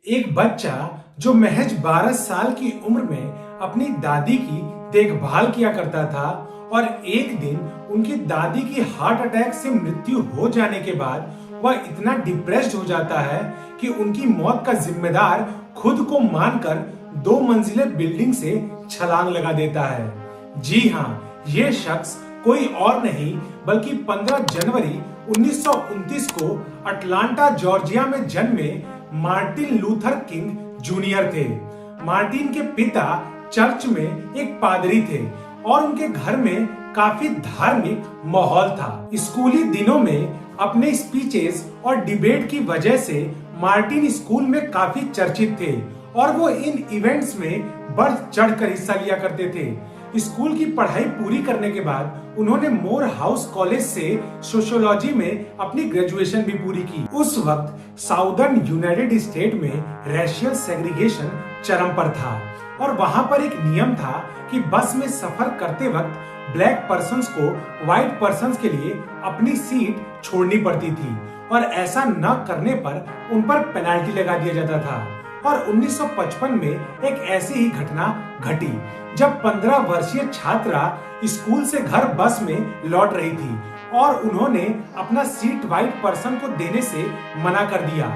एक बच्चा जो महज 12 साल की उम्र में अपनी दादी की देखभाल किया करता था और एक दिन उनकी दादी की हार्ट अटैक से मृत्यु हो जाने के बाद वह इतना डिप्रेस्ड हो जाता है कि उनकी मौत का जिम्मेदार खुद को मानकर 2 मंजिले बिल्डिंग से छलांग लगा देता है। जी हाँ, ये शख्स कोई और नहीं बल्कि 15 जनवरी 1929 को अटलांटा जॉर्जिया में जन्मे मार्टिन लूथर किंग जूनियर थे। मार्टिन के पिता चर्च में एक पादरी थे और उनके घर में काफी धार्मिक माहौल था। स्कूली दिनों में अपने स्पीचेस और डिबेट की वजह से मार्टिन स्कूल में काफी चर्चित थे और वो इन इवेंट्स में बढ़ चढ़कर हिस्सा लिया करते थे। स्कूल की पढ़ाई पूरी करने के बाद उन्होंने मोर हाउस कॉलेज से सोशियोलॉजी में अपनी ग्रेजुएशन भी पूरी की। उस वक्त साउदर्न यूनाइटेड स्टेट में रेशियल सेग्रीगेशन चरम पर था और वहां पर एक नियम था कि बस में सफर करते वक्त ब्लैक पर्सन्स को व्हाइट पर्सन्स के लिए अपनी सीट छोड़नी पड़ती थी और ऐसा न करने पर उन पर पेनाल्टी लगा दिया जाता था। और 1955 में एक ऐसी ही घटना घटी जब 15 वर्षीय छात्रा स्कूल से घर बस में लौट रही थी और उन्होंने अपना सीट व्हाइट पर्सन को देने से मना कर दिया,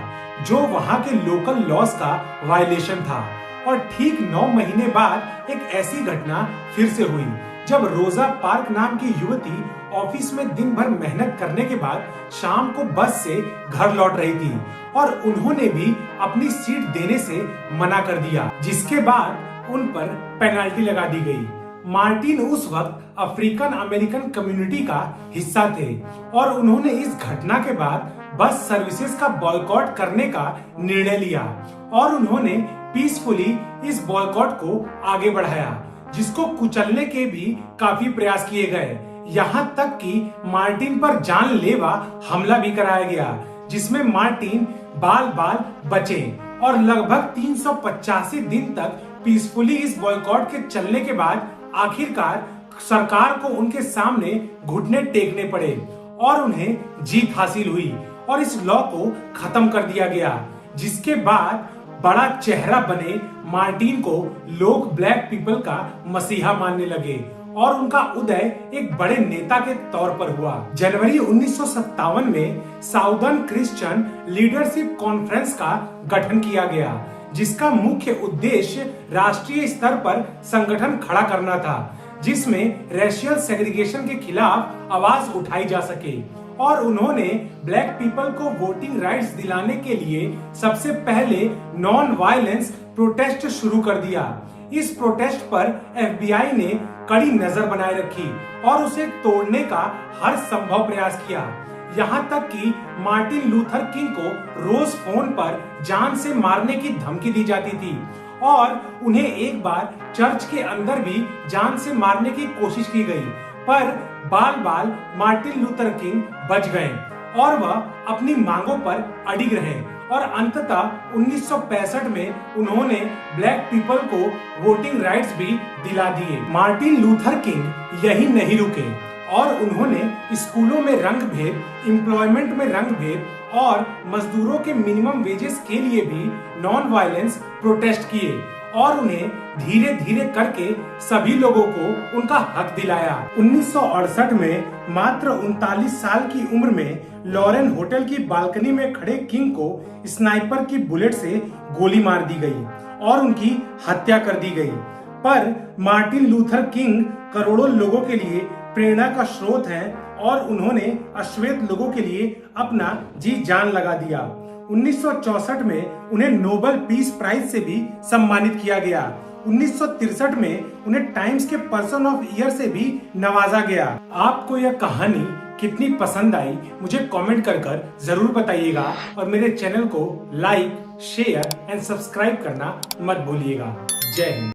जो वहां के लोकल लॉज का वायलेशन था। और ठीक 9 महीने बाद एक ऐसी घटना फिर से हुई जब रोजा पार्क नाम की युवती ऑफिस में दिन भर मेहनत करने के बाद शाम को बस से घर लौट रही थी और उन्होंने भी अपनी सीट देने से मना कर दिया, जिसके बाद उन पर पेनाल्टी लगा दी गई। मार्टिन उस वक्त अफ्रीकन अमेरिकन कम्युनिटी का हिस्सा थे और उन्होंने इस घटना के बाद बस सर्विसेज का बॉयकॉट करने का निर्णय लिया और उन्होंने पीसफुली इस बॉयकॉट को आगे बढ़ाया, जिसको कुचलने के भी काफी प्रयास किए गए। यहाँ तक कि मार्टिन पर जानलेवा हमला भी कराया गया, जिसमें मार्टिन बाल बाल बचे और लगभग 385 दिन तक पीसफुली इस बॉयकॉट के चलने के बाद आखिरकार सरकार को उनके सामने घुटने टेकने पड़े और उन्हें जीत हासिल हुई और इस लॉ को खत्म कर दिया गया, जिसके बाद बड़ा चेहरा बने मार्टिन को लोग ब्लैक पीपल का मसीहा मानने लगे और उनका उदय एक बड़े नेता के तौर पर हुआ। जनवरी 1957 में साउदर्न क्रिश्चियन लीडरशिप कॉन्फ्रेंस का गठन किया गया, जिसका मुख्य उद्देश्य राष्ट्रीय स्तर पर संगठन खड़ा करना था, जिसमें रेशियल सेग्रीगेशन के खिलाफ आवाज उठाई जा सके। और उन्होंने ब्लैक पीपल को वोटिंग राइट्स दिलाने के लिए सबसे पहले नॉन वायलेंस प्रोटेस्ट शुरू कर दिया। इस प्रोटेस्ट पर FBI ने कड़ी नजर बनाए रखी और उसे तोड़ने का हर संभव प्रयास किया। यहाँ तक कि मार्टिन लूथर किंग को रोज फोन पर जान से मारने की धमकी दी जाती थी और उन्हें एक बार चर्च के अंदर भी जान से मारने की कोशिश की गई, पर बाल बाल मार्टिन लूथर किंग बच गए और वह अपनी मांगों पर अडिग रहे और अंततः 1965 में उन्होंने ब्लैक पीपल को वोटिंग राइट्स भी दिला दिए। मार्टिन लूथर किंग यही नहीं रुके और उन्होंने स्कूलों में रंग भेद, एम्प्लॉयमेंट में रंग भेद और मजदूरों के मिनिमम वेजेस के लिए भी नॉन वायलेंस प्रोटेस्ट किए और उन्हें धीरे धीरे करके सभी लोगों को उनका हक दिलाया। 1968 में मात्र 39 साल की उम्र में लॉरेन होटल की बालकनी में खड़े किंग को स्नाइपर की बुलेट से गोली मार दी गई और उनकी हत्या कर दी गई। पर मार्टिन लूथर किंग करोड़ों लोगों के लिए प्रेरणा का स्रोत हैं और उन्होंने अश्वेत लोगों के लिए अपना जी जान लगा दिया। 1964 में उन्हें नोबेल पीस प्राइज से भी सम्मानित किया गया। 1963 में उन्हें टाइम्स के पर्सन ऑफ ईयर से भी नवाजा गया। आपको यह कहानी कितनी पसंद आई मुझे कमेंट कर जरूर बताइएगा और मेरे चैनल को लाइक, शेयर एंड सब्सक्राइब करना मत भूलिएगा। जय हिंद।